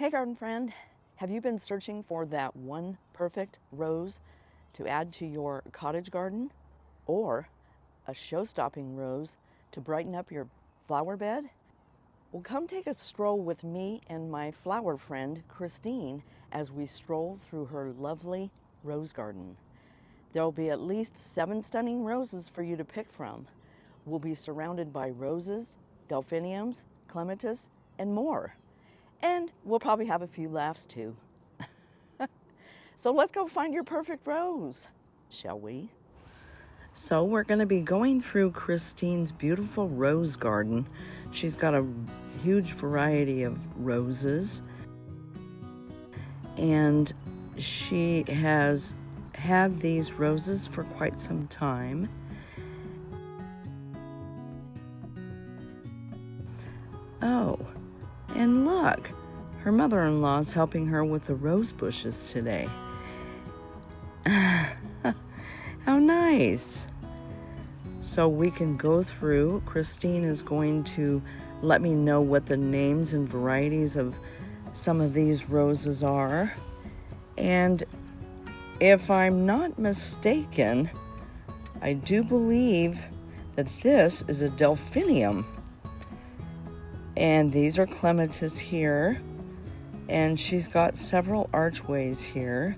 Hey garden friend, have you been searching for that one perfect rose to add to your cottage garden? Or a show-stopping rose to brighten up your flower bed? Well, come take a stroll with me and my flower friend Christine as we stroll through her lovely rose garden. There'll be at least 7 stunning roses for you to pick from. We'll be surrounded by roses, delphiniums, clematis, and more. And we'll probably have a few laughs too. So let's go find your perfect rose, shall we? So we're going to be going through Christine's beautiful rose garden. She's got a huge variety of roses, and she has had these roses for quite some time. Oh, and look, her mother-in-law's helping her with the rose bushes today. How nice. So we can go through. Christine is going to let me know what the names and varieties of some of these roses are. And if I'm not mistaken, I do believe that this is a delphinium. And these are clematis here. And she's got several archways here.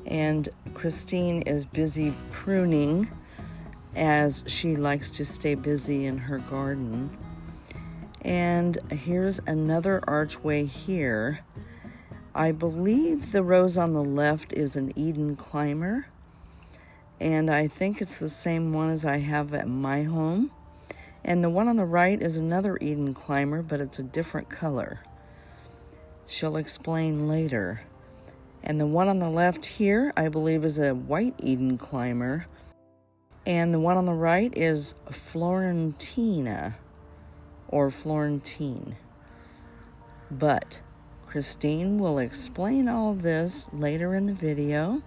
And Christine is busy pruning as she likes to stay busy in her garden. And here's another archway here. I believe the rose on the left is an Eden climber, and I think it's the same one as I have at my home. And the one on the right is another Eden climber, but it's a different color. She'll explain later. And the one on the left here, I believe, is a white Eden climber. And the one on the right is Florentina, or Florentine. But Christine will explain all of this later in the video.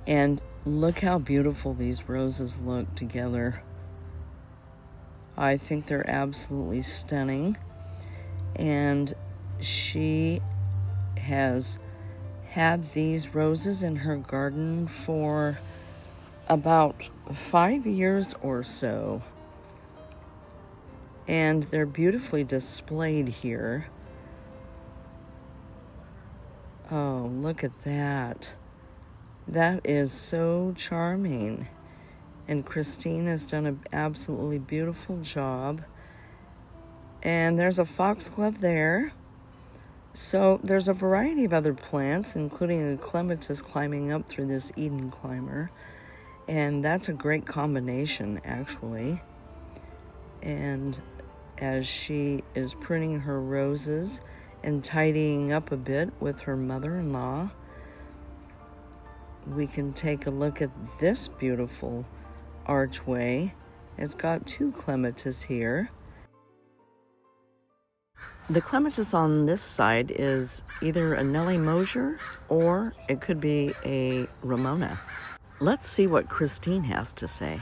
And look how beautiful these roses look together. I think they're absolutely stunning. And she has had these roses in her garden for about 5 years or so. And they're beautifully displayed here. Oh, look at that. That is so charming. And Christine has done an absolutely beautiful job. And there's a foxglove there. So there's a variety of other plants, including a clematis climbing up through this Eden climber. And that's a great combination, actually. And as she is pruning her roses and tidying up a bit with her mother-in-law, we can take a look at this beautiful archway. It's got 2 clematis here. The clematis on this side is either a Nellie Mosier or it could be a Ramona. Let's see what Christine has to say.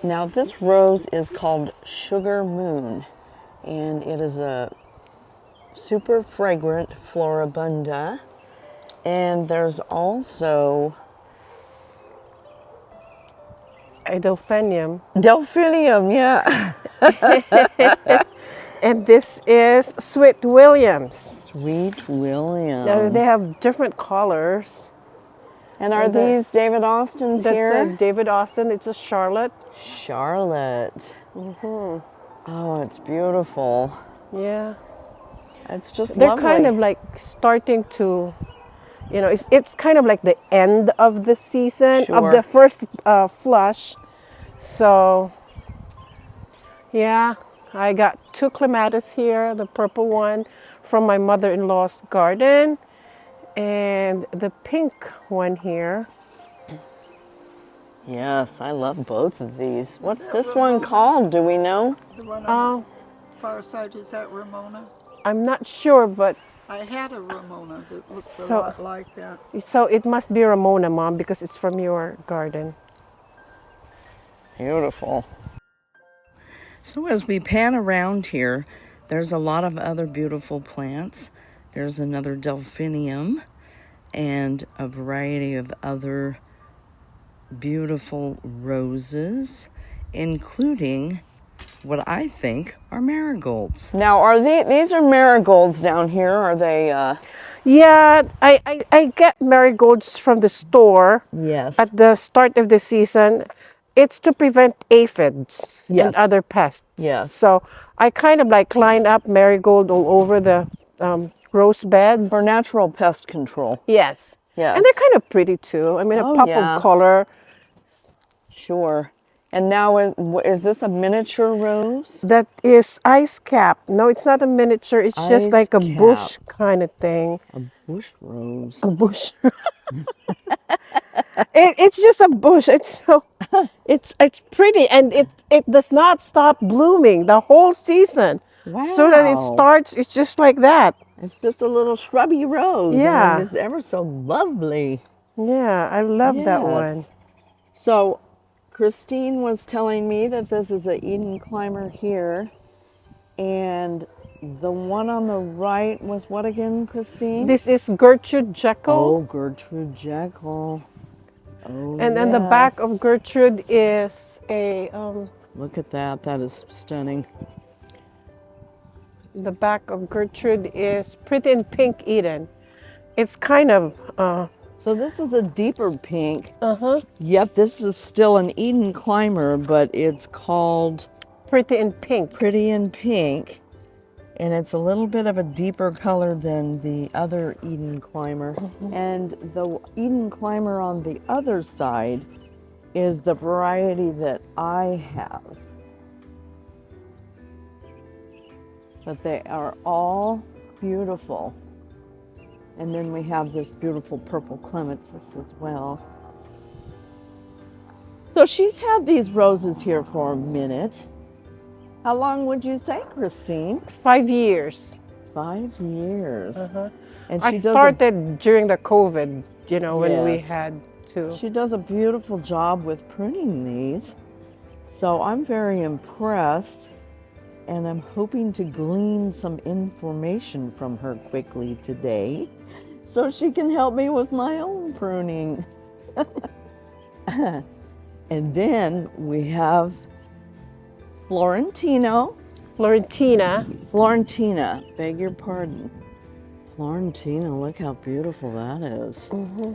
Now this rose is called Sugar Moon, and it is a super fragrant floribunda. And there's also a delphinium. Delphinium, yeah. And this is Sweet Williams. Sweet William. They have different colors. And are these David Austins here? That's a David Austin. It's a Charlotte. Charlotte. Oh, it's beautiful. Yeah. It's just They're lovely. kind of like starting to, you know, it's kind of like the end of the season, of the first flush. So, yeah, I got 2 clematis here, the purple one from my mother-in-law's garden, and the pink one here. Yes, I love both of these. What's this one called? Do we know? The one on the far side, is that Ramona? I'm not sure, but I had a Ramona that looks a lot like that. So it must be Ramona, Mom, because it's from your garden. Beautiful. So as we pan around here, there's a lot of other beautiful plants. There's another delphinium and a variety of other beautiful roses, including what I think are marigolds. Now, are these are marigolds down here? Are they? Yeah, I get marigolds from the store. Yes. At the start of the season. It's to prevent aphids and Yes. other pests. Yes. So I kind of like line up marigold all over the rose beds. For natural pest control. Yes. Yes. And they're kind of pretty too. I mean, a pop of color. Sure. And now, is this a miniature rose? That is ice cap. No, it's not a miniature. It's just like a bush kind of thing. A bush rose. A bush. It's just a bush. It's so, it's pretty, and it does not stop blooming the whole season. Wow. So that it starts, it's just like that. It's just a little shrubby rose. Yeah. And it's ever so lovely. Yeah, I love that one. So, Christine was telling me that this is an Eden climber here, and the one on the right was what again, Christine? This is Gertrude Jekyll. Oh, Gertrude Jekyll. Oh, and then the back of Gertrude is a... Look at that. That is stunning. The back of Gertrude is Pretty in Pink Eden. It's kind of... So this is a deeper pink. Uh-huh. Yep, this is still an Eden climber, but it's called... Pretty in Pink. Pretty in Pink. And it's a little bit of a deeper color than the other Eden climber. Mm-hmm. And the Eden climber on the other side is the variety that I have. But they are all beautiful. And then we have this beautiful purple clematis as well. So she's had these roses here for a minute. How long would you say, Christine? 5 years. 5 years. Uh-huh. And I started during the COVID, you know, when we had to. She does a beautiful job with pruning these. So I'm very impressed, and I'm hoping to glean some information from her quickly today so she can help me with my own pruning. And then we have Florentina, beg your pardon. Florentina, look how beautiful that is. Mm-hmm.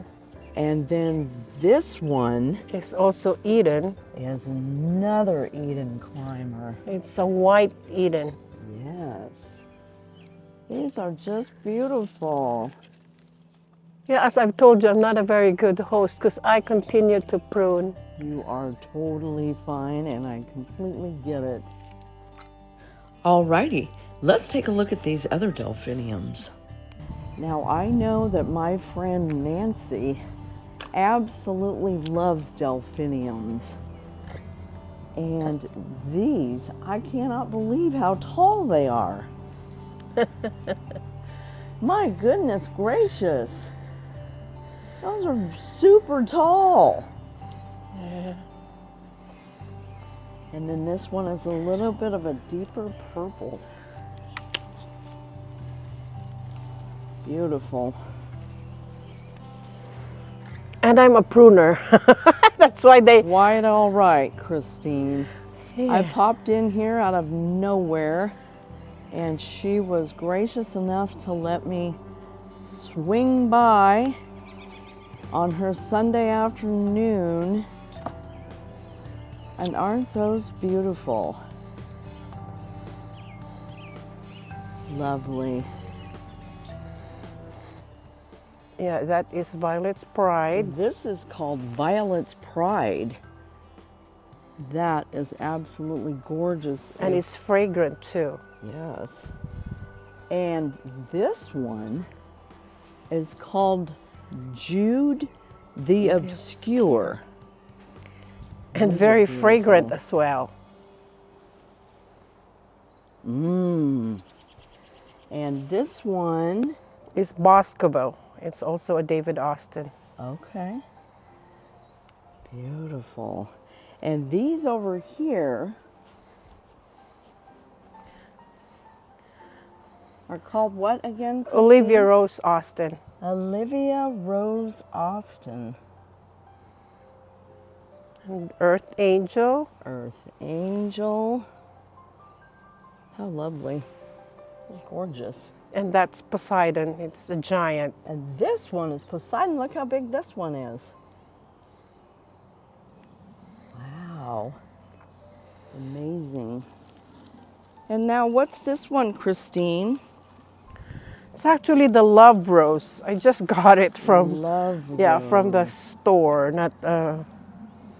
And then this one is also Eden. Is another Eden climber. It's a white Eden. Yes. These are just beautiful. Yeah, as I've told you, I'm not a very good host because I continue to prune. You are totally fine, and I completely get it. Alrighty, let's take a look at these other delphiniums. Now, I know that my friend Nancy absolutely loves delphiniums. And these, I cannot believe how tall they are. My goodness gracious. Those are super tall. Yeah. And then this one is a little bit of a deeper purple. Beautiful. And I'm a pruner. That's why they... Quite all right, Christine. Yeah. I popped in here out of nowhere, and she was gracious enough to let me swing by on her Sunday afternoon. And aren't those beautiful? Lovely. Yeah, that is Violet's Pride. This is called Violet's Pride. That is absolutely gorgeous. And it's fragrant too. Yes. And this one is called Jude the Obscure. And very fragrant as well. And this one is Bosco. It's also a David Austin. Okay. Beautiful. And these over here are called what again, Christine? Olivia Rose Austin. Olivia Rose Austin. And Earth Angel. Earth Angel. How lovely. Gorgeous. And that's Poseidon. It's a giant. And this one is Poseidon. Look how big this one is. Wow. Amazing. And now what's this one, Christine? It's actually the Love Rose. I just got it from Love from the store, not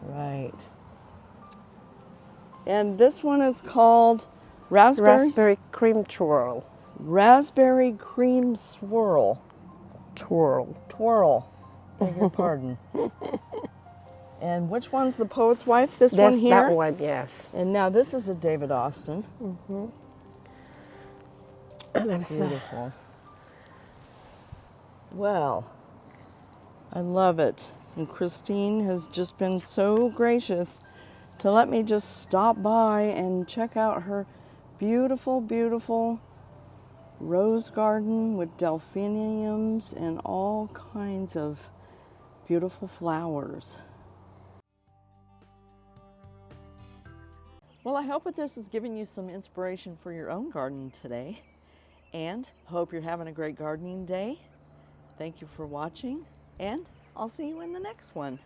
right. And this one is called Raspberry Cream Twirl. Raspberry Cream Swirl. Twirl. Beg your pardon. And which one's the Poet's Wife? This one here? That one, yes. And now this is a David Austin. Mm-hmm. And I'm beautiful. Well, I love it. And Christine has just been so gracious to let me just stop by and check out her beautiful, beautiful rose garden with delphiniums and all kinds of beautiful flowers. Well, I hope that this has given you some inspiration for your own garden today, and hope you're having a great gardening day. Thank you for watching, and I'll see you in the next one.